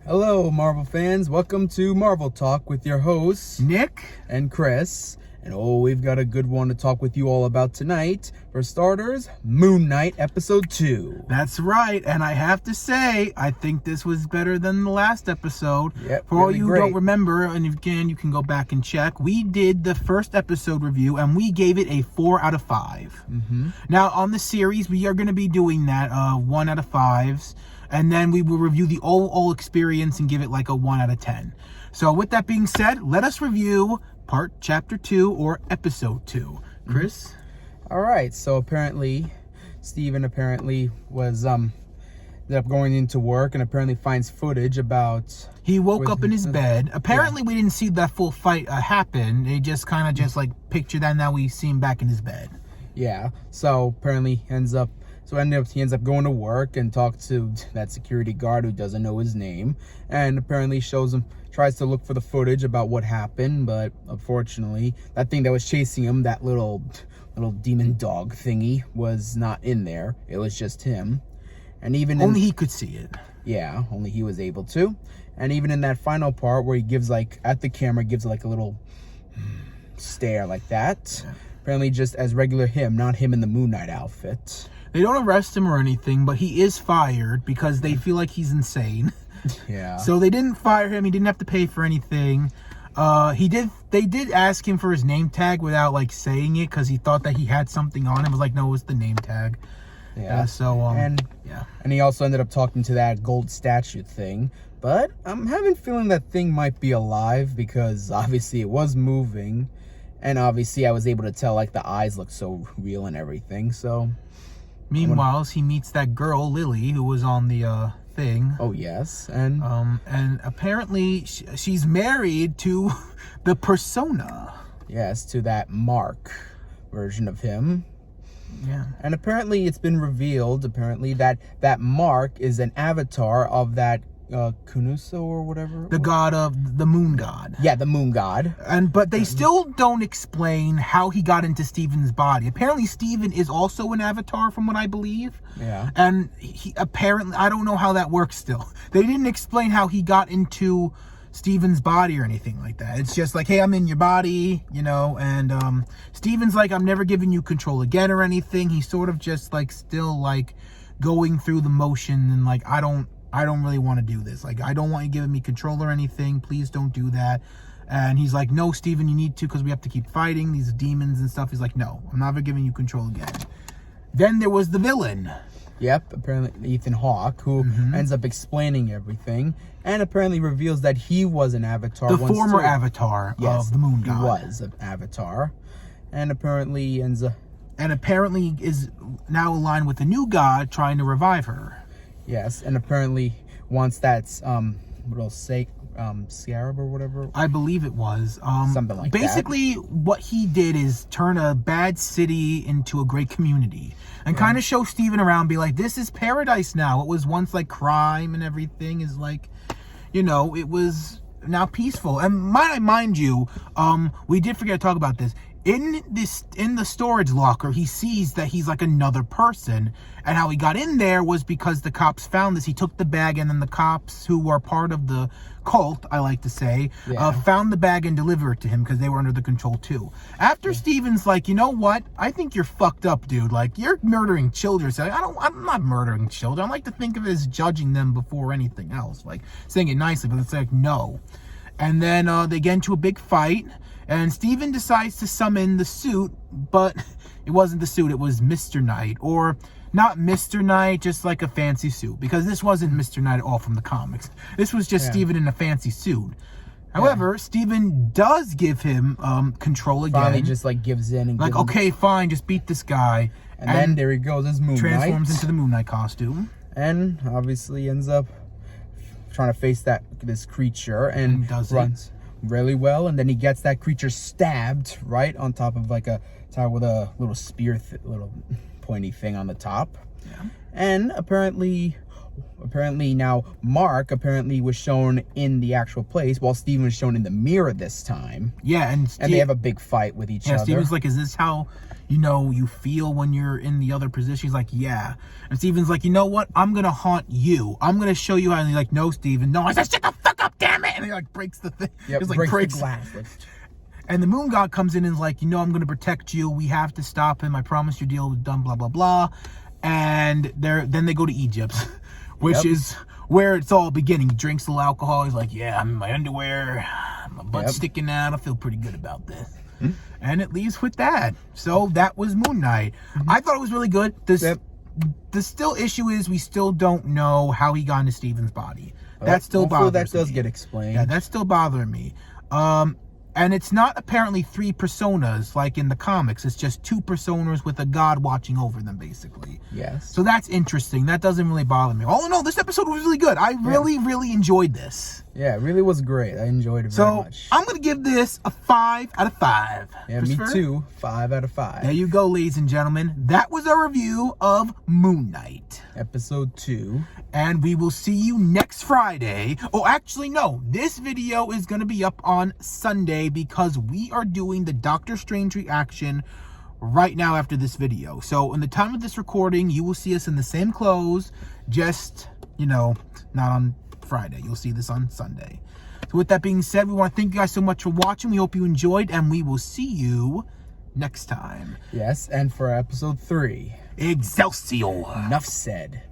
Hello, Marvel fans. Welcome to Marvel Talk with your hosts, Nick and Chris. And we've got a good one to talk with you all about tonight. For starters, Moon Knight Episode 2. That's right, and I have to say, I think this was better than the last episode. Yep, For all really you who great. don't remember, and again, you can go back and check, we did the first episode review, and we gave it a 4 out of 5. Mm-hmm. Now, on the series, we are going to be doing that, 1 out of 5s, and then we will review the all experience and give it like a 1 out of 10. So with that being said, let us review Chapter 2 or Episode 2. Chris? All right, so apparently, Steven was, ended up going into work and apparently finds footage about... He woke up in his bed. Apparently, we didn't see that full fight happen. They just kind of just like picture that, and now we see him back in his bed. Yeah, so apparently he ends up going to work and talk to that security guard who doesn't know his name, and apparently tries to look for the footage about what happened, but unfortunately that thing that was chasing him, that little demon dog thingy, was not in there. It was just him. And even only he could see it. Yeah, only he was able to. And even in that final part where he gives at the camera, gives like a little stare like that. Yeah. Apparently just as regular him, not him in the Moon Knight outfit. They don't arrest him or anything, but he is fired because they feel like he's insane. Yeah. So they didn't fire him. He didn't have to pay for anything. They did ask him for his name tag without like saying it because he thought that he had something on him. It was like, no, it's the name tag. Yeah. And he also ended up talking to that gold statue thing. But I'm having a feeling that thing might be alive because obviously it was moving. And obviously I was able to tell like the eyes look so real and everything. So meanwhile, he meets that girl, Lily, who was on the thing. Oh, yes. And apparently she's married to the Persona. Yes, to that Mark version of him. Yeah. And apparently it's been revealed, that Mark is an avatar of that Kunuso or whatever. The god of the moon god. Yeah, the moon god. But they still don't explain how he got into Steven's body. Apparently Steven is also an avatar from what I believe. Yeah. And he apparently, I don't know how that works still. They didn't explain how he got into Steven's body or anything like that. It's just like, hey, I'm in your body, and Steven's like, I'm never giving you control again or anything. He's sort of just like still like going through the motion and like, I don't really want to do this. Like, I don't want you giving me control or anything. Please don't do that. And he's like, no, Steven, you need to because we have to keep fighting these demons and stuff. He's like, no, I'm never giving you control again. Then there was the villain. Yep, apparently Ethan Hawke, who ends up explaining everything and apparently reveals that he was an avatar. The former avatar of the moon god. He was an avatar. And apparently is now aligned with the new god trying to revive her. Yes, and apparently once that's Scarab or whatever. I believe it was. Something like basically, what he did is turn a bad city into a great community. And kind of show Steven around, be like, this is paradise now. It was once like crime and everything is like, it was now peaceful. And mind you, we did forget to talk about this. In the storage locker, he sees that he's like another person, and how he got in there was because the cops found this. He took the bag, and then the cops, who were part of the cult, I like to say, found the bag and delivered it to him because they were under the control too. After Steven's like, you know what? I think you're fucked up, dude. Like, you're murdering children. So I'm not murdering children. I like to think of it as judging them before anything else, like saying it nicely, but it's like no. And then they get into a big fight. And Steven decides to summon the suit, but it wasn't the suit, it was Mr. Knight. Or not Mr. Knight, just like a fancy suit. Because this wasn't Mr. Knight at all from the comics. This was just Steven in a fancy suit. However, Steven does give him control again. Finally just like gives in and like, okay, fine, just beat this guy. And then there he goes, as Moon Knight. Transforms into the Moon Knight costume. And obviously ends up trying to face this creature and runs really well, and then he gets that creature stabbed right on top of like a tower with a little spear, little pointy thing on the top. Yeah. And apparently apparently now Mark apparently was shown in the actual place, while Steven was shown in the mirror this time. Yeah, and they have a big fight with each other. Steven's like, is this how, you feel when you're in the other position? He's like, yeah. And Steven's like, you know what? I'm going to haunt you. I'm going to show you how. And he's like, no, Steven, no. I said, shut the fuck up, damn it. And he like breaks the thing. Yep, He's like, breaks the glass. And the moon god comes in and is like, I'm going to protect you. We have to stop him. I promise you deal with done, blah, blah, blah. And then they go to Egypt, which is where it's all beginning. He drinks a little alcohol. He's like, yeah, I'm in my underwear. My butt's sticking out. I feel pretty good about this. And it leaves with that. So that was Moon Knight. I thought it was really good. The still issue is we still don't know how he got into Steven's body. That still bothers me. That does get explained. Yeah, that's still bothering me. And it's not apparently 3 personas like in the comics. It's just 2 personas with a god watching over them, basically. Yes. So that's interesting. That doesn't really bother me. All in all, this episode was really good. I really enjoyed this. Yeah, it really was great. I enjoyed it very much. So, I'm going to give this a 5 out of 5. Yeah, me too. 5 out of 5. There you go, ladies and gentlemen. That was our review of Moon Knight. Episode 2. And we will see you next Friday. Oh, actually, no. This video is going to be up on Sunday because we are doing the Doctor Strange reaction right now after this video. So, in the time of this recording, you will see us in the same clothes, just, not on Friday. You'll see this on Sunday. So, with that being said, we want to thank you guys so much for watching. We hope you enjoyed, and we will see you next time. Yes, and for episode 3. Excelsior. Enough said.